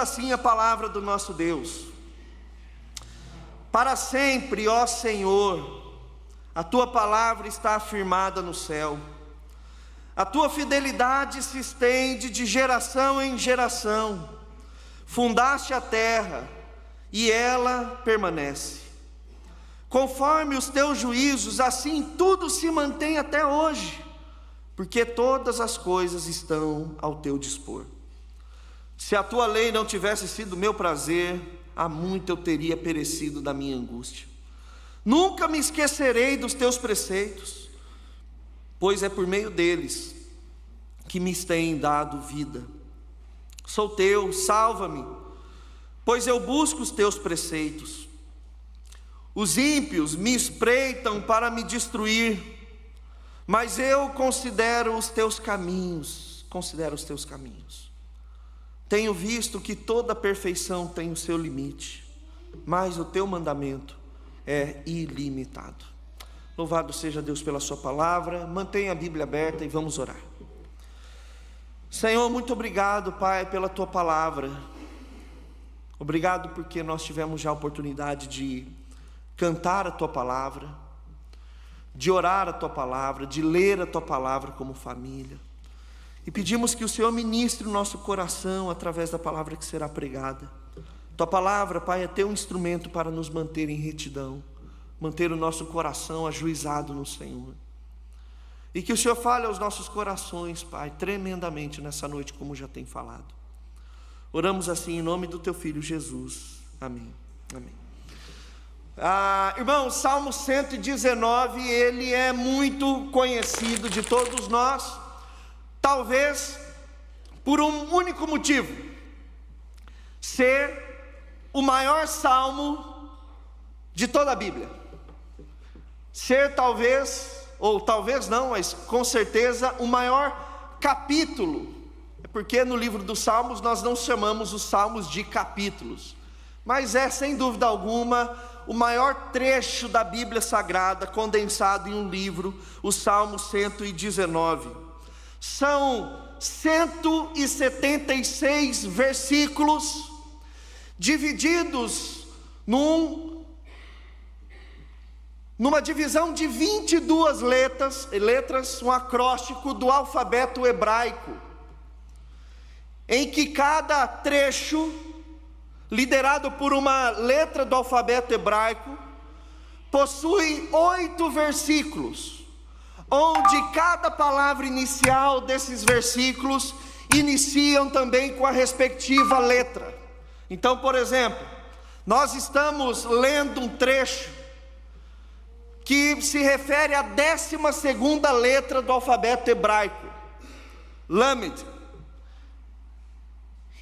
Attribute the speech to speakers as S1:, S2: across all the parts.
S1: assim a palavra do nosso Deus: para sempre, ó Senhor, a tua palavra está afirmada no céu. A tua fidelidade se estende de geração em geração. Fundaste a terra e ela permanece. Conforme os teus juízos, assim tudo se mantém até hoje, porque todas as coisas estão ao teu dispor. Se a tua lei não tivesse sido meu prazer, há muito eu teria perecido da minha angústia. Nunca me esquecerei dos teus preceitos, pois é por meio deles que me têm dado vida. Sou teu, salva-me, pois eu busco os teus preceitos. Os ímpios me espreitam para me destruir, mas eu considero os teus caminhos. Tenho visto que toda perfeição tem o seu limite, mas o teu mandamento é ilimitado. Louvado seja Deus pela sua palavra. Mantenha a Bíblia aberta e vamos orar. Senhor, muito obrigado, Pai, pela tua palavra. Obrigado porque nós tivemos já a oportunidade de cantar a tua palavra, de orar a tua palavra, de ler a tua palavra como família. E pedimos que o Senhor ministre o nosso coração através da palavra que será pregada. Tua palavra, Pai, é teu instrumento para nos manter em retidão, manter o nosso coração ajuizado no Senhor. E que o Senhor fale aos nossos corações, Pai, tremendamente nessa noite, como já tem falado. Oramos assim em nome do teu Filho Jesus. Amém. Amém. Irmãos, Salmo 119, ele é muito conhecido de todos nós, talvez por um único motivo: ser o maior salmo de toda a Bíblia. Ser talvez, ou talvez não, mas com certeza o maior capítulo. É porque no livro dos Salmos nós não chamamos os salmos de capítulos, mas é sem dúvida alguma o maior trecho da Bíblia Sagrada condensado em um livro, o Salmo 119. São 176 versículos divididos numa divisão de 22 letras, um acróstico do alfabeto hebraico, em que cada trecho, liderado por uma letra do alfabeto hebraico, possui 8 versículos, onde cada palavra inicial desses versículos iniciam também com a respectiva letra. Então, por exemplo, nós estamos lendo um trecho que se refere à 12ª letra do alfabeto hebraico, Lamed.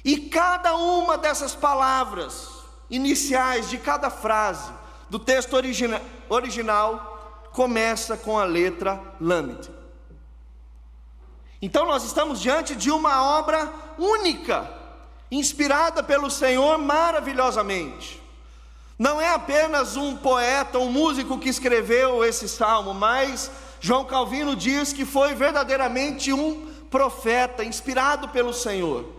S1: E cada uma dessas palavras iniciais de cada frase do texto original começa com a letra Lamed. Então nós estamos diante de uma obra única, inspirada pelo Senhor maravilhosamente. Não é apenas um poeta, um músico que escreveu esse salmo, mas João Calvino diz que foi verdadeiramente um profeta inspirado pelo Senhor.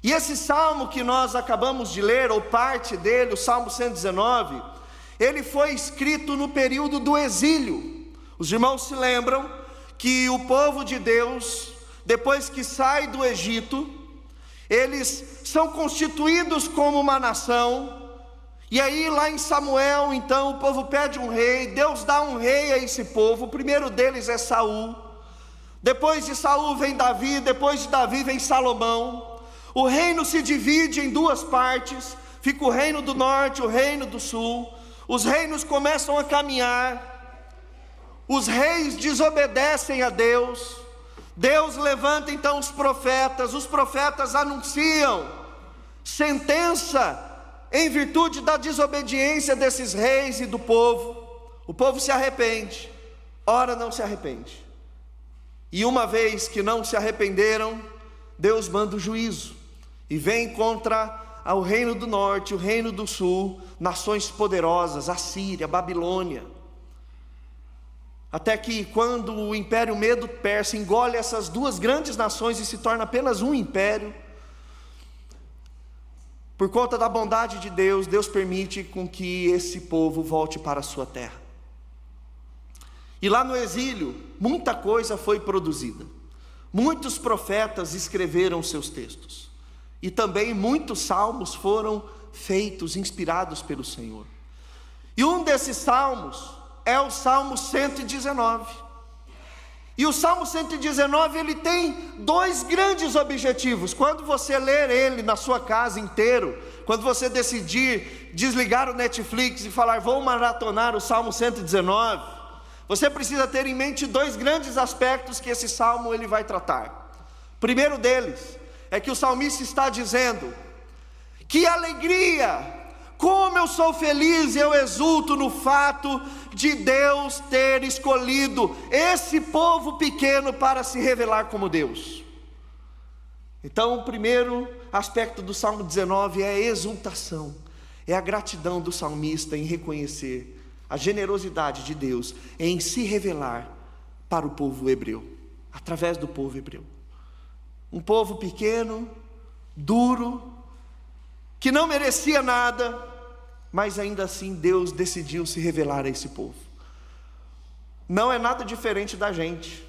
S1: E esse salmo que nós acabamos de ler, ou parte dele, o Salmo 119, ele foi escrito no período do exílio. Os irmãos se lembram que o povo de Deus, depois que sai do Egito, eles são constituídos como uma nação. E aí lá em Samuel, então, o povo pede um rei, Deus dá um rei a esse povo. O primeiro deles é Saul. Depois de Saul vem Davi, depois de Davi vem Salomão. O reino se divide em 2 partes, fica o reino do norte, o reino do sul. Os reinos começam a caminhar, os reis desobedecem a Deus. Deus levanta então os profetas anunciam sentença em virtude da desobediência desses reis e do povo. O povo se arrepende, ora não se arrepende. E uma vez que não se arrependeram, Deus manda o juízo. E vem contra o reino do norte, o reino do sul, nações poderosas, Assíria, Babilônia. Até que quando o Império Medo-Persa engole essas 2 grandes nações e se torna apenas um império, por conta da bondade de Deus, Deus permite com que esse povo volte para a sua terra. E lá no exílio, muita coisa foi produzida. Muitos profetas escreveram seus textos. E também muitos salmos foram feitos, inspirados pelo Senhor. E um desses salmos é o Salmo 119. E o Salmo 119, ele tem dois grandes objetivos. Quando você ler ele na sua casa inteiro, quando você decidir desligar o Netflix e falar, vou maratonar o Salmo 119, você precisa ter em mente dois grandes aspectos que esse salmo ele vai tratar. O primeiro deles é que o salmista está dizendo: que alegria! Como eu sou feliz e eu exulto no fato de Deus ter escolhido esse povo pequeno para se revelar como Deus. Então o primeiro aspecto do Salmo 19 é a exultação, é a gratidão do salmista em reconhecer a generosidade de Deus em se revelar para o povo hebreu, através do povo hebreu. Um povo pequeno, duro, que não merecia nada, mas ainda assim Deus decidiu se revelar a esse povo. Não é nada diferente da gente,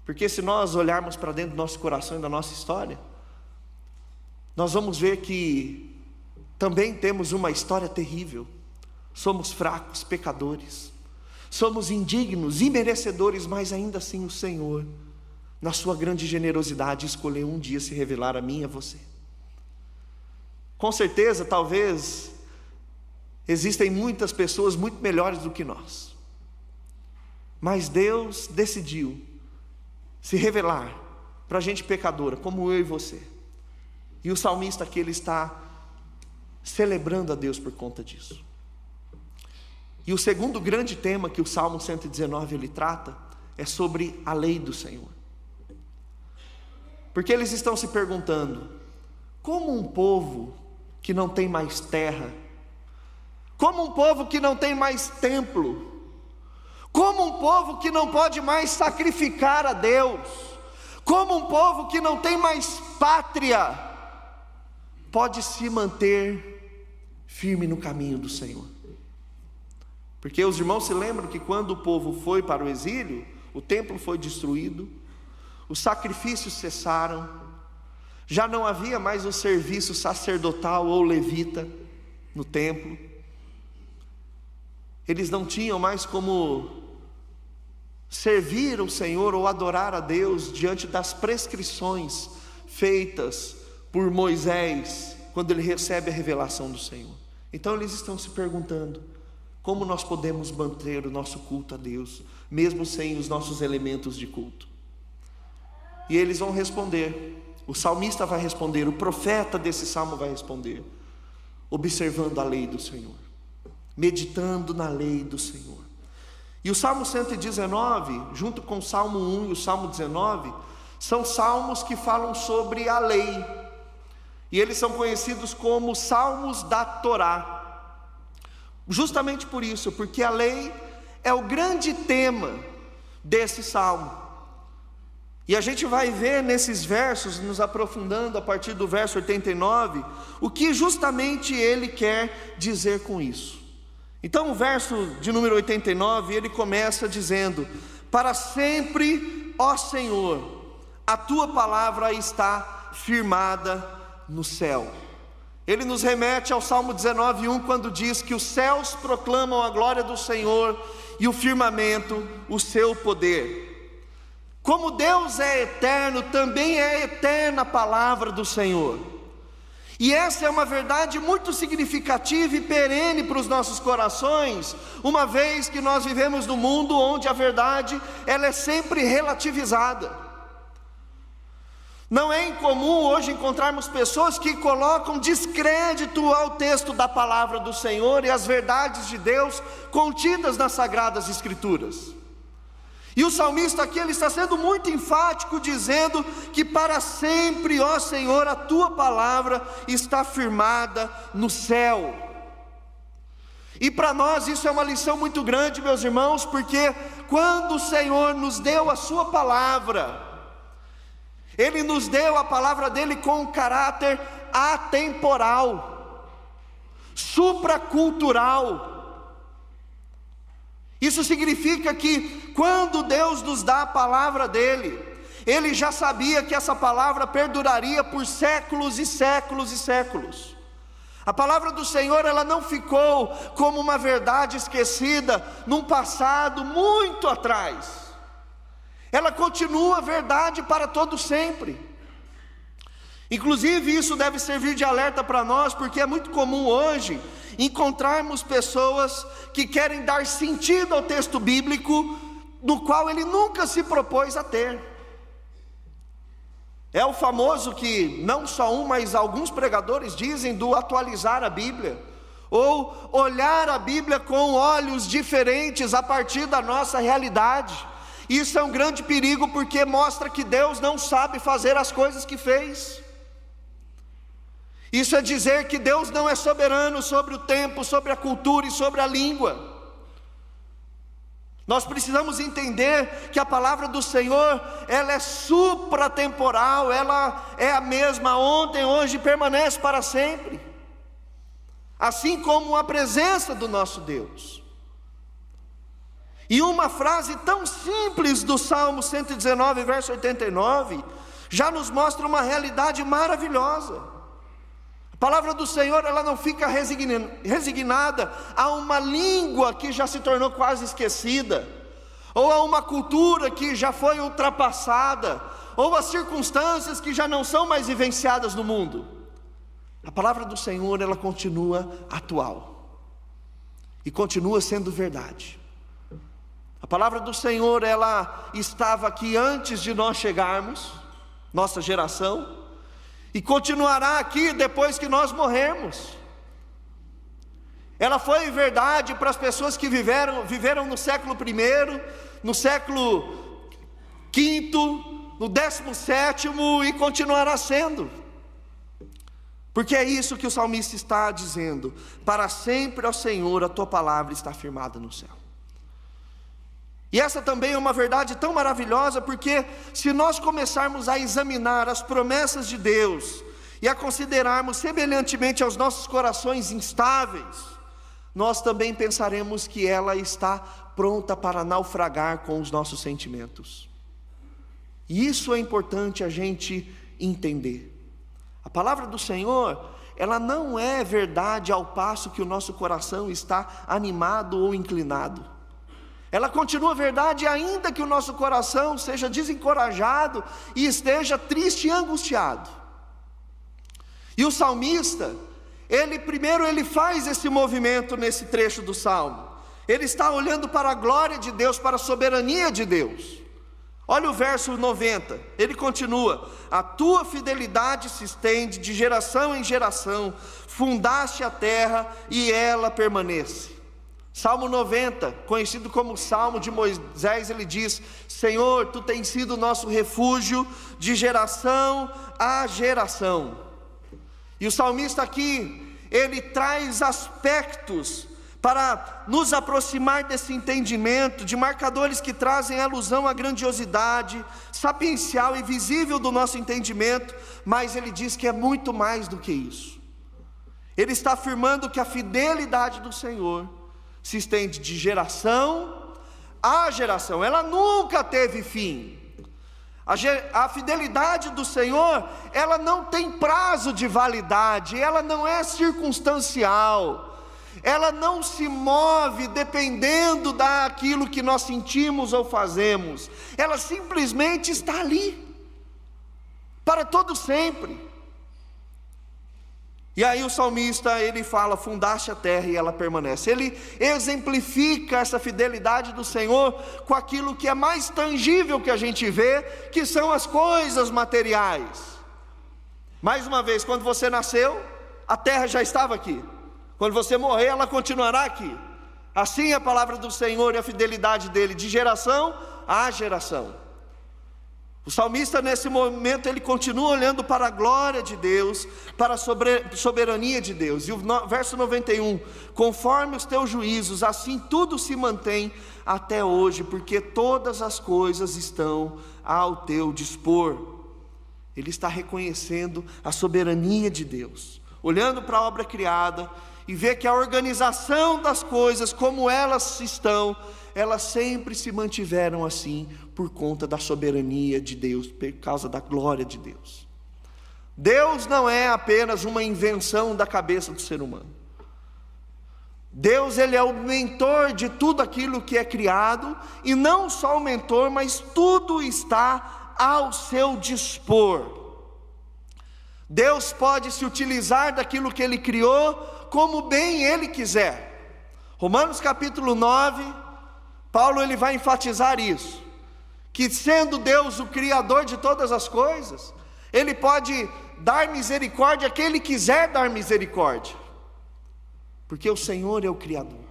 S1: porque se nós olharmos para dentro do nosso coração e da nossa história, nós vamos ver que também temos uma história terrível. Somos fracos, pecadores, somos indignos, imerecedores, mas ainda assim o Senhor, na sua grande generosidade, escolheu um dia se revelar a mim e a você. Com certeza, talvez, existem muitas pessoas muito melhores do que nós, mas Deus decidiu se revelar para a gente pecadora, como eu e você. E o salmista aqui, ele está celebrando a Deus por conta disso. E o segundo grande tema que o Salmo 119 ele trata é sobre a lei do Senhor. Porque eles estão se perguntando: como um povo que não tem mais terra, como um povo que não tem mais templo, como um povo que não pode mais sacrificar a Deus, como um povo que não tem mais pátria, pode se manter firme no caminho do Senhor? Porque os irmãos se lembram que quando o povo foi para o exílio, o templo foi destruído, os sacrifícios cessaram, já não havia mais o serviço sacerdotal ou levita no templo, eles não tinham mais como servir o Senhor ou adorar a Deus diante das prescrições feitas por Moisés, quando ele recebe a revelação do Senhor. Então eles estão se perguntando: como nós podemos manter o nosso culto a Deus, mesmo sem os nossos elementos de culto? E eles vão responder, o salmista vai responder, o profeta desse salmo vai responder, observando a lei do Senhor, meditando na lei do Senhor. E o Salmo 119, junto com o Salmo 1 e o Salmo 19, são salmos que falam sobre a lei, e eles são conhecidos como salmos da Torá. Justamente por isso, porque a lei é o grande tema desse salmo. E a gente vai ver nesses versos, nos aprofundando a partir do verso 89, o que justamente ele quer dizer com isso. Então o verso de número 89, ele começa dizendo: para sempre, ó Senhor, a tua palavra está firmada no céu. Ele nos remete ao Salmo 19:1, quando diz que os céus proclamam a glória do Senhor e o firmamento o seu poder. Como Deus é eterno, também é eterna a palavra do Senhor. E essa é uma verdade muito significativa e perene para os nossos corações, uma vez que nós vivemos num mundo onde a verdade ela é sempre relativizada. Não é incomum hoje encontrarmos pessoas que colocam descrédito ao texto da palavra do Senhor e às verdades de Deus contidas nas Sagradas Escrituras. E o salmista aqui, ele está sendo muito enfático, dizendo que para sempre, ó Senhor, a tua palavra está firmada no céu. E para nós isso é uma lição muito grande, meus irmãos, porque quando o Senhor nos deu a sua palavra, Ele nos deu a palavra dele com um caráter atemporal, supracultural. Isso significa que quando Deus nos dá a palavra dele, Ele já sabia que essa palavra perduraria por séculos e séculos e séculos. A palavra do Senhor, ela não ficou como uma verdade esquecida num passado muito atrás. Ela continua verdade para todo sempre. Inclusive isso deve servir de alerta para nós, porque é muito comum hoje encontrarmos pessoas que querem dar sentido ao texto bíblico, no qual ele nunca se propôs a ter. É o famoso que não só mas alguns pregadores dizem do atualizar a Bíblia, ou olhar a Bíblia com olhos diferentes a partir da nossa realidade. Isso é um grande perigo, porque mostra que Deus não sabe fazer as coisas que fez. Isso é dizer que Deus não é soberano sobre o tempo, sobre a cultura e sobre a língua. Nós precisamos entender que a palavra do Senhor, ela é supratemporal, ela é a mesma ontem, hoje e permanece para sempre. Assim como a presença do nosso Deus. E uma frase tão simples do Salmo 119, verso 89, já nos mostra uma realidade maravilhosa. A palavra do Senhor, ela não fica resignada a uma língua que já se tornou quase esquecida, ou a uma cultura que já foi ultrapassada, ou a circunstâncias que já não são mais vivenciadas no mundo. A palavra do Senhor, ela continua atual, e continua sendo verdade. A palavra do Senhor, ela estava aqui antes de nós chegarmos, nossa geração, e continuará aqui depois que nós morrermos. Ela foi verdade para as pessoas que viveram no século I, no século V, no 17º, e continuará sendo. Porque é isso que o salmista está dizendo: para sempre, ó Senhor, a tua palavra está firmada no céu. E essa também é uma verdade tão maravilhosa, porque se nós começarmos a examinar as promessas de Deus e a considerarmos semelhantemente aos nossos corações instáveis, nós também pensaremos que ela está pronta para naufragar com os nossos sentimentos. E isso é importante a gente entender. A palavra do Senhor, ela não é verdade ao passo que o nosso coração está animado ou inclinado. Ela continua verdade ainda que o nosso coração seja desencorajado e esteja triste e angustiado. E o salmista, ele faz esse movimento nesse trecho do Salmo. Ele está olhando para a glória de Deus, para a soberania de Deus. Olha o verso 90, ele continua: a tua fidelidade se estende de geração em geração, fundaste a terra e ela permanece. Salmo 90, conhecido como Salmo de Moisés, ele diz: Senhor, tu tens sido o nosso refúgio de geração a geração. E o salmista aqui, ele traz aspectos para nos aproximar desse entendimento, de marcadores que trazem alusão à grandiosidade sapiencial e visível do nosso entendimento, mas ele diz que é muito mais do que isso. Ele está afirmando que a fidelidade do Senhor se estende de geração a geração, ela nunca teve fim. A fidelidade do Senhor, ela não tem prazo de validade, ela não é circunstancial, ela não se move dependendo daquilo que nós sentimos ou fazemos, ela simplesmente está ali, para todo sempre. E aí o salmista, ele fala: fundaste a terra e ela permanece. Ele exemplifica essa fidelidade do Senhor com aquilo que é mais tangível que a gente vê, que são as coisas materiais. Mais uma vez, quando você nasceu, a terra já estava aqui. Quando você morrer, ela continuará aqui. Assim é a palavra do Senhor e a fidelidade dele, de geração a geração. O salmista, nesse momento, ele continua olhando para a glória de Deus, para a soberania de Deus. E o verso 91, conforme os teus juízos, assim tudo se mantém até hoje, porque todas as coisas estão ao teu dispor. Ele está reconhecendo a soberania de Deus, olhando para a obra criada e vê que a organização das coisas, como elas estão, elas sempre se mantiveram assim por conta da soberania de Deus, por causa da glória de Deus. Deus não é apenas uma invenção da cabeça do ser humano. Deus, Ele é o mentor de tudo aquilo que é criado, e não só o mentor, mas tudo está ao seu dispor. Deus pode se utilizar daquilo que Ele criou, como bem Ele quiser. Romanos capítulo 9, Paulo ele vai enfatizar isso, que sendo Deus o Criador de todas as coisas, Ele pode dar misericórdia a quem Ele quiser dar misericórdia, porque o Senhor é o Criador,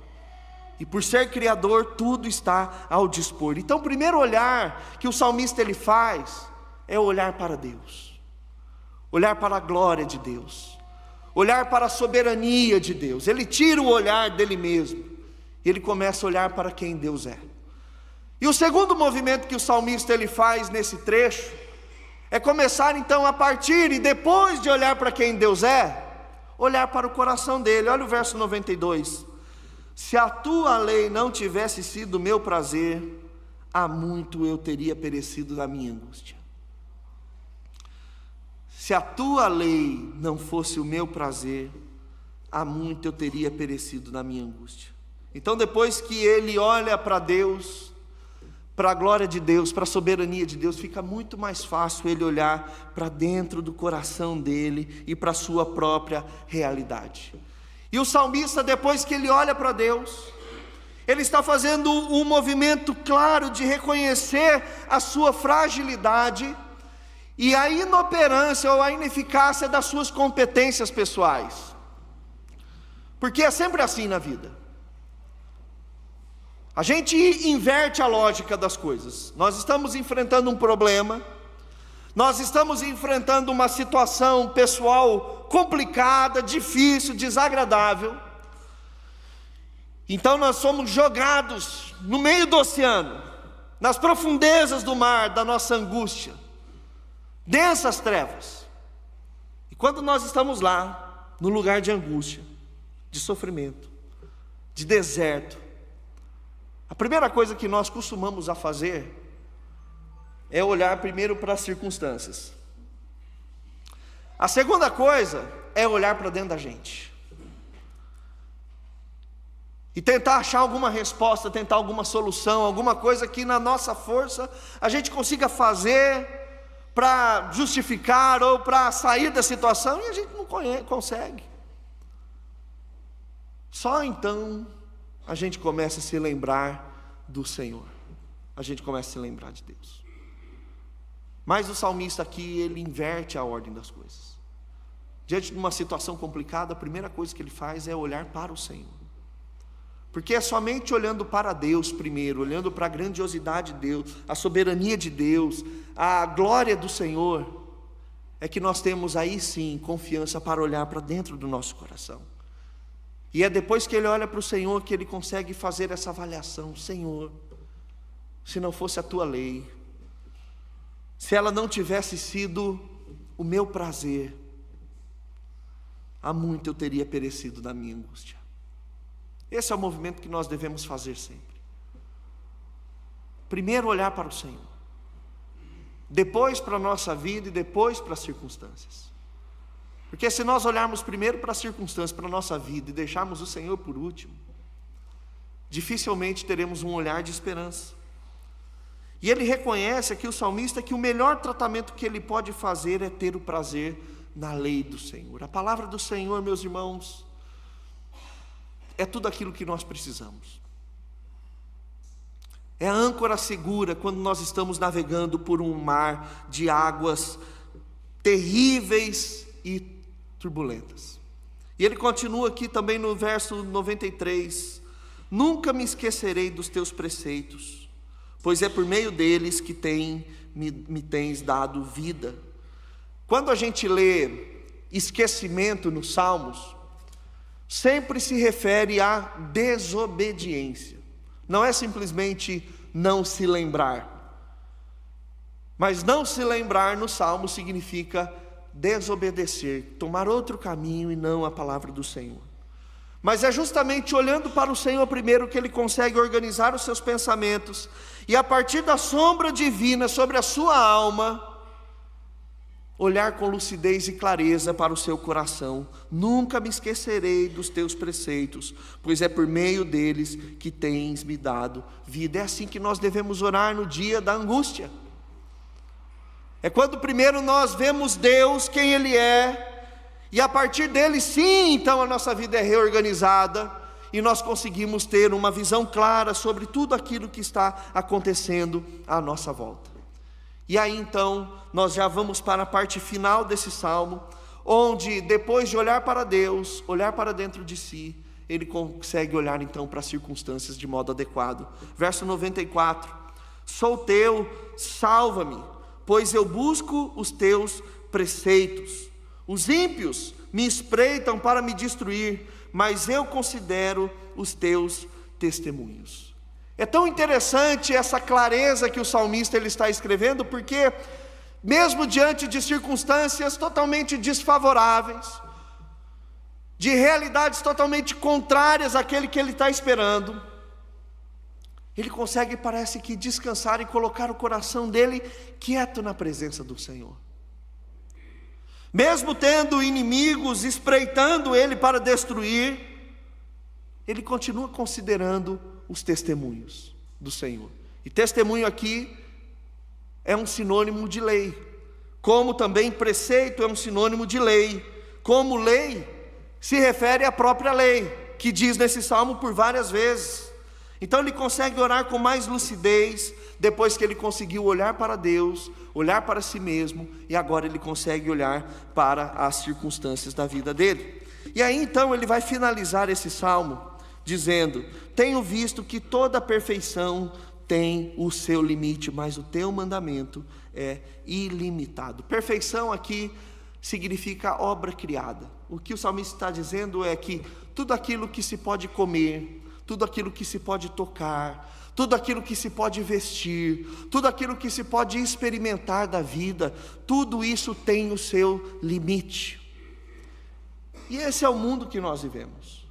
S1: e por ser Criador, tudo está ao dispor. Então o primeiro olhar que o salmista ele faz, é olhar para Deus, olhar para a glória de Deus, olhar para a soberania de Deus. Ele tira o olhar dele mesmo, e ele começa a olhar para quem Deus é. E o segundo movimento que o salmista ele faz nesse trecho, é começar então a partir, e depois de olhar para quem Deus é, olhar para o coração dele. Olha o verso 92, se a tua lei não tivesse sido meu prazer, há muito eu teria perecido na minha angústia. Se a tua lei não fosse o meu prazer, há muito eu teria perecido na minha angústia. Então depois que ele olha para Deus, para a glória de Deus, para a soberania de Deus, fica muito mais fácil ele olhar para dentro do coração dele e para a sua própria realidade. E o salmista, depois que ele olha para Deus, ele está fazendo um movimento claro de reconhecer a sua fragilidade e a inoperância ou a ineficácia das suas competências pessoais. Porque é sempre assim na vida. A gente inverte a lógica das coisas. Nós estamos enfrentando um problema, nós estamos enfrentando uma situação pessoal complicada, difícil, desagradável. Então nós somos jogados no meio do oceano, nas profundezas do mar da nossa angústia, densas trevas. E quando nós estamos lá, no lugar de angústia, de sofrimento, de deserto, a primeira coisa que nós costumamos a fazer é olhar primeiro para as circunstâncias. A segunda coisa é olhar para dentro da gente e tentar achar alguma resposta, tentar alguma solução, alguma coisa que na nossa força a gente consiga fazer para justificar ou para sair da situação, e a gente não consegue. Só então a gente começa a se lembrar do Senhor, a gente começa a se lembrar de Deus. Mas o salmista aqui, ele inverte a ordem das coisas. Diante de uma situação complicada, a primeira coisa que ele faz é olhar para o Senhor. Porque é somente olhando para Deus primeiro, olhando para a grandiosidade de Deus, a soberania de Deus, a glória do Senhor, é que nós temos aí sim confiança para olhar para dentro do nosso coração. E é depois que ele olha para o Senhor que ele consegue fazer essa avaliação. Senhor, se não fosse a tua lei, se ela não tivesse sido o meu prazer, há muito eu teria perecido na minha angústia. Esse é o movimento que nós devemos fazer sempre. Primeiro olhar para o Senhor, depois para a nossa vida e depois para as circunstâncias. Porque se nós olharmos primeiro para as circunstâncias, para a nossa vida, e deixarmos o Senhor por último, dificilmente teremos um olhar de esperança. E ele reconhece aqui, o salmista, que o melhor tratamento que ele pode fazer é ter o prazer na lei do Senhor. A palavra do Senhor, meus irmãos, é tudo aquilo que nós precisamos. É a âncora segura quando nós estamos navegando por um mar de águas terríveis e turbulentas. E ele continua aqui também no verso 93, nunca me esquecerei dos teus preceitos, pois é por meio deles que me tens dado vida. Quando a gente lê esquecimento nos Salmos, sempre se refere à desobediência. Não é simplesmente não se lembrar. Mas não se lembrar no Salmo significa desobedecer, tomar outro caminho e não a palavra do Senhor. Mas é justamente olhando para o Senhor primeiro que ele consegue organizar os seus pensamentos, e a partir da sombra divina sobre a sua alma, olhar com lucidez e clareza para o seu coração. Nunca me esquecerei dos teus preceitos, pois é por meio deles que tens me dado vida. É assim que nós devemos orar no dia da angústia. É quando primeiro nós vemos Deus, quem Ele é, e a partir dele sim, então a nossa vida é reorganizada, e nós conseguimos ter uma visão clara sobre tudo aquilo que está acontecendo à nossa volta. E aí então, nós já vamos para a parte final desse salmo, onde depois de olhar para Deus, olhar para dentro de si, ele consegue olhar então para as circunstâncias de modo adequado. Verso 94, sou teu, salva-me, pois eu busco os teus preceitos. Os ímpios me espreitam para me destruir, mas eu considero os teus testemunhos. É tão interessante essa clareza que o salmista ele está escrevendo, porque mesmo diante de circunstâncias totalmente desfavoráveis, de realidades totalmente contrárias àquele que ele está esperando, ele consegue, parece que, descansar e colocar o coração dele quieto na presença do Senhor. Mesmo tendo inimigos espreitando ele para destruir, ele continua considerando os testemunhos do Senhor. E testemunho aqui é um sinônimo de lei, como também preceito é um sinônimo de lei, como lei se refere à própria lei, que diz nesse salmo por várias vezes. Então ele consegue orar com mais lucidez, depois que ele conseguiu olhar para Deus, olhar para si mesmo, e agora ele consegue olhar para as circunstâncias da vida dele. E aí então ele vai finalizar esse salmo dizendo: tenho visto que toda perfeição tem o seu limite, mas o teu mandamento é ilimitado. Perfeição aqui significa obra criada. O que o salmista está dizendo é que tudo aquilo que se pode comer, tudo aquilo que se pode tocar, tudo aquilo que se pode vestir, tudo aquilo que se pode experimentar da vida, tudo isso tem o seu limite. E esse é o mundo que nós vivemos.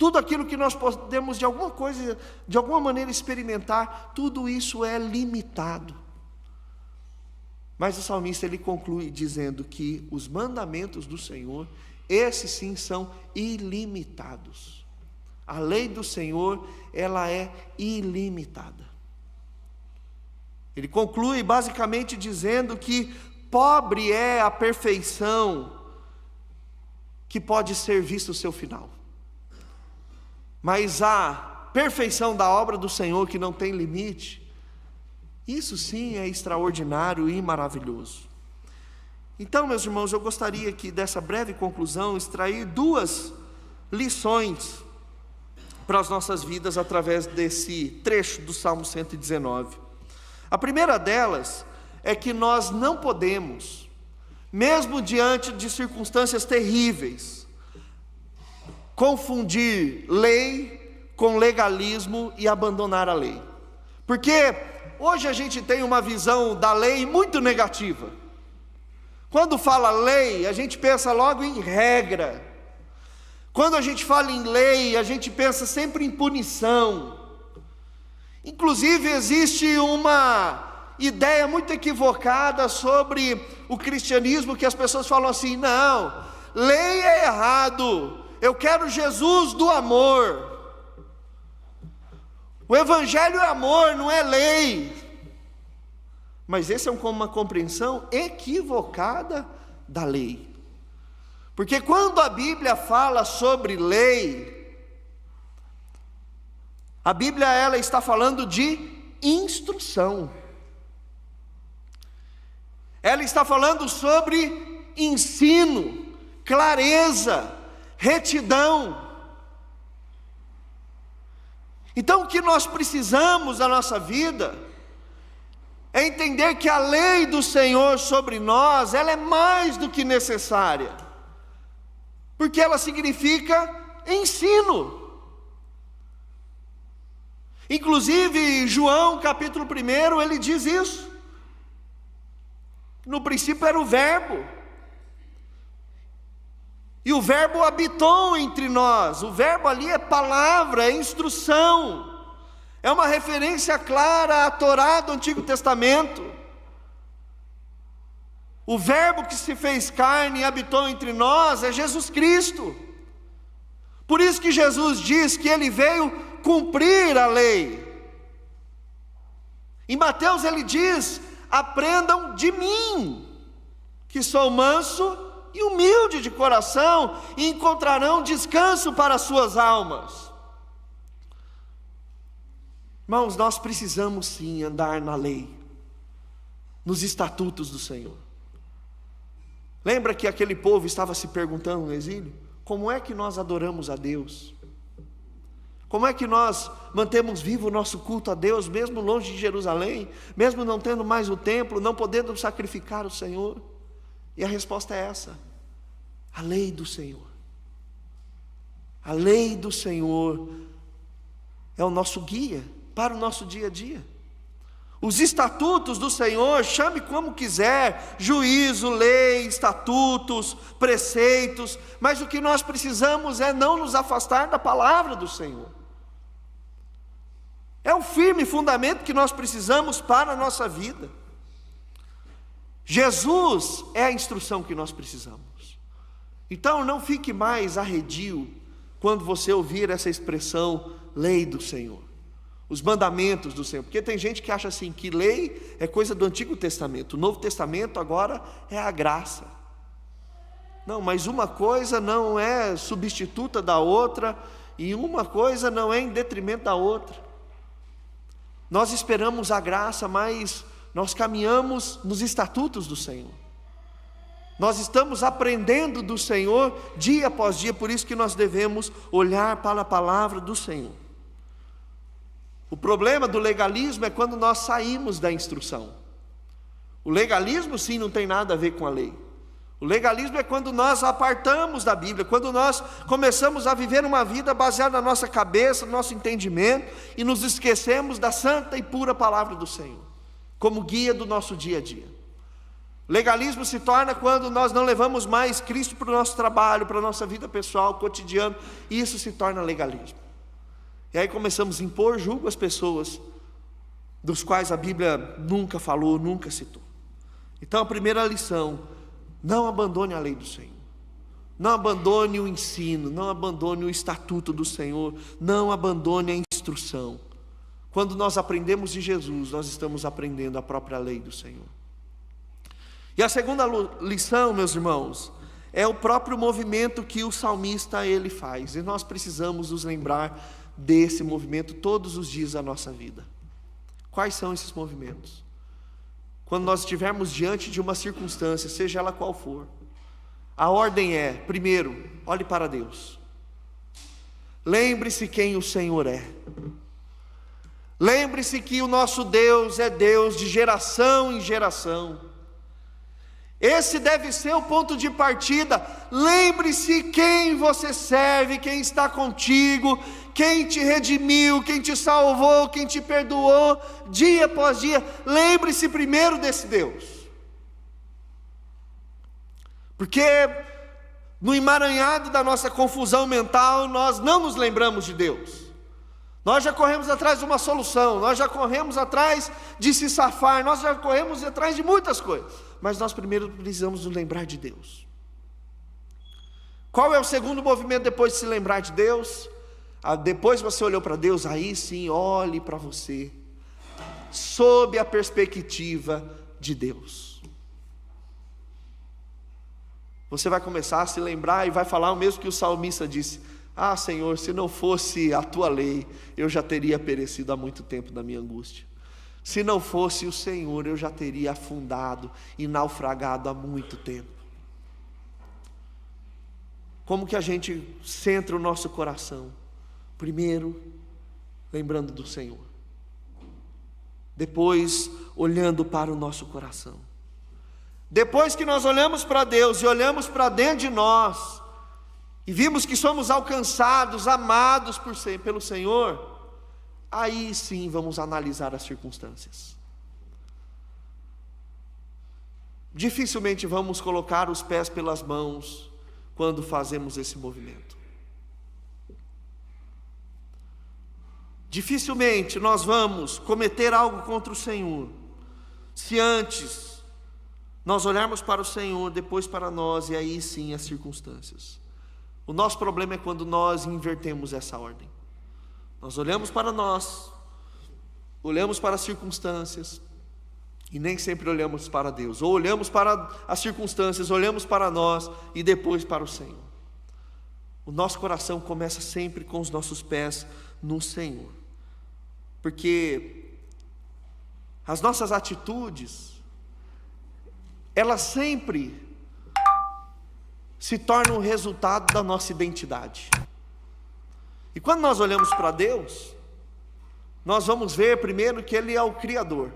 S1: Tudo aquilo que nós podemos de alguma coisa, de alguma maneira experimentar, tudo isso é limitado. Mas o salmista ele conclui dizendo que os mandamentos do Senhor, esses sim são ilimitados. A lei do Senhor, ela é ilimitada. Ele conclui basicamente dizendo que pobre é a perfeição que pode ser vista o seu final. Mas a perfeição da obra do Senhor que não tem limite, isso sim é extraordinário e maravilhoso. Então, meus irmãos, eu gostaria que dessa breve conclusão extrair duas lições para as nossas vidas através desse trecho do Salmo 119. A primeira delas é que nós não podemos, mesmo diante de circunstâncias terríveis, confundir lei com legalismo e abandonar a lei. Porque hoje a gente tem uma visão da lei muito negativa. Quando fala lei, a gente pensa logo em regra. Quando a gente fala em lei, a gente pensa sempre em punição. Inclusive existe uma ideia muito equivocada sobre o cristianismo, que as pessoas falam assim: não, lei é errado, eu quero Jesus do amor. O evangelho é amor, não é lei. Mas essa é uma compreensão equivocada da lei. Porque quando a Bíblia fala sobre lei, a Bíblia ela está falando de instrução. Ela está falando sobre ensino, clareza, retidão. Então o que nós precisamos na nossa vida é entender que a lei do Senhor sobre nós, ela é mais do que necessária, porque ela significa ensino. Inclusive João capítulo 1, ele diz isso: No princípio era o Verbo, e o Verbo habitou entre nós. O Verbo ali é palavra, é instrução, é uma referência clara à Torá do Antigo Testamento. O Verbo que se fez carne e habitou entre nós é Jesus Cristo. Por isso que Jesus diz que Ele veio cumprir a lei. Em Mateus ele diz: aprendam de mim, que sou manso e humilde de coração, e encontrarão descanso para as suas almas. Irmãos, nós precisamos sim andar na lei, nos estatutos do Senhor. Lembra que aquele povo estava se perguntando no exílio: como é que nós adoramos a Deus? Como é que nós mantemos vivo o nosso culto a Deus, mesmo longe de Jerusalém, mesmo não tendo mais o templo, não podendo sacrificar o Senhor? E a resposta é essa: a lei do Senhor. A lei do Senhor é o nosso guia para o nosso dia a dia. Os estatutos do Senhor, chame como quiser, juízo, lei, estatutos, preceitos, mas o que nós precisamos é não nos afastar da palavra do Senhor. É o firme fundamento que nós precisamos para a nossa vida. Jesus é a instrução que nós precisamos. Então não fique mais arredio quando você ouvir essa expressão, lei do Senhor, os mandamentos do Senhor, porque tem gente que acha assim, que lei é coisa do Antigo Testamento, o Novo Testamento agora é a graça. Não, mas uma coisa não é substituta da outra, e uma coisa não é em detrimento da outra. Nós esperamos a graça, mas nós caminhamos nos estatutos do Senhor. Nós estamos aprendendo do Senhor dia após dia, por isso que nós devemos olhar para a palavra do Senhor. O problema do legalismo é quando nós saímos da instrução. O legalismo sim não tem nada a ver com a lei. O legalismo é quando nós apartamos da Bíblia, quando nós começamos a viver uma vida baseada na nossa cabeça, no nosso entendimento, e nos esquecemos da santa e pura palavra do Senhor, como guia do nosso dia a dia. Legalismo se torna quando nós não levamos mais Cristo para o nosso trabalho, para a nossa vida pessoal, cotidiano, e isso se torna legalismo. E aí começamos a impor julgo às pessoas, dos quais a Bíblia nunca falou, nunca citou. Então a primeira lição: não abandone a lei do Senhor, não abandone o ensino, não abandone o estatuto do Senhor, não abandone a instrução. Quando nós aprendemos de Jesus, nós estamos aprendendo a própria lei do Senhor. E a segunda lição, meus irmãos, é o próprio movimento que o salmista ele faz, e nós precisamos nos lembrar desse movimento todos os dias da nossa vida. Quais são esses movimentos? Quando nós estivermos diante de uma circunstância, seja ela qual for, a ordem é: primeiro, olhe para Deus, lembre-se quem o Senhor é, lembre-se que o nosso Deus é Deus de geração em geração. Esse deve ser o ponto de partida. Lembre-se quem você serve, quem está contigo, quem te redimiu, quem te salvou, quem te perdoou, dia após dia. Lembre-se primeiro desse Deus, porque no emaranhado da nossa confusão mental, nós não nos lembramos de Deus. Nós já corremos atrás de uma solução, nós já corremos atrás de se safar, nós já corremos atrás de muitas coisas, mas nós primeiro precisamos nos lembrar de Deus. Qual é o segundo movimento depois de se lembrar de Deus? Depois você olhou para Deus, aí sim, olhe para você, sob a perspectiva de Deus. Você vai começar a se lembrar e vai falar o mesmo que o salmista disse: ah, Senhor, se não fosse a tua lei, eu já teria perecido há muito tempo na minha angústia. Se não fosse o Senhor, eu já teria afundado e naufragado há muito tempo. Como que a gente centra o nosso coração? Primeiro, lembrando do Senhor. Depois, olhando para o nosso coração. Depois que nós olhamos para Deus e olhamos para dentro de nós, e vimos que somos alcançados, amados pelo Senhor, aí sim vamos analisar as circunstâncias. dificilmente vamos colocar os pés pelas mãos quando fazemos esse movimento. Dificilmente nós vamos cometer algo contra o Senhor, se antes nós olharmos para o Senhor, depois para nós, e aí sim as circunstâncias. O nosso problema é quando nós invertemos essa ordem. Nós olhamos para nós, olhamos para as circunstâncias, e nem sempre olhamos para Deus. Ou olhamos para as circunstâncias, olhamos para nós, e depois para o Senhor. O nosso coração começa sempre com os nossos pés no Senhor. Porque as nossas atitudes, elas sempre se tornam o resultado da nossa identidade. E quando nós olhamos para Deus, nós vamos ver primeiro que Ele é o Criador.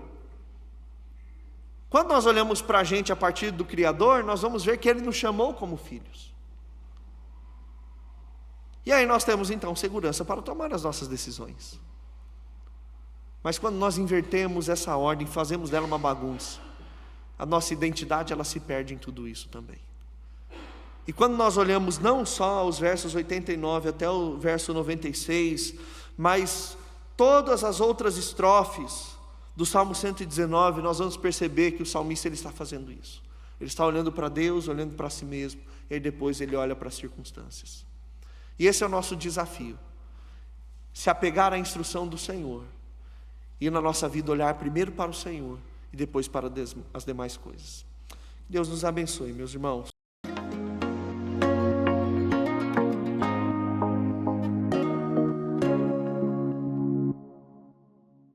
S1: Quando nós olhamos para a gente a partir do Criador, nós vamos ver que Ele nos chamou como filhos. E aí nós temos então segurança para tomar as nossas decisões. Mas quando nós invertemos essa ordem, fazemos dela uma bagunça, a nossa identidade ela se perde em tudo isso também. E quando nós olhamos não só os versos 89 até o verso 96, mas todas as outras estrofes do Salmo 119, nós vamos perceber que o salmista ele está fazendo isso. Ele está olhando para Deus, olhando para si mesmo, e aí depois ele olha para as circunstâncias. E esse é o nosso desafio, se apegar à instrução do Senhor, e na nossa vida olhar primeiro para o Senhor, e depois para as demais coisas. Deus nos abençoe, meus irmãos.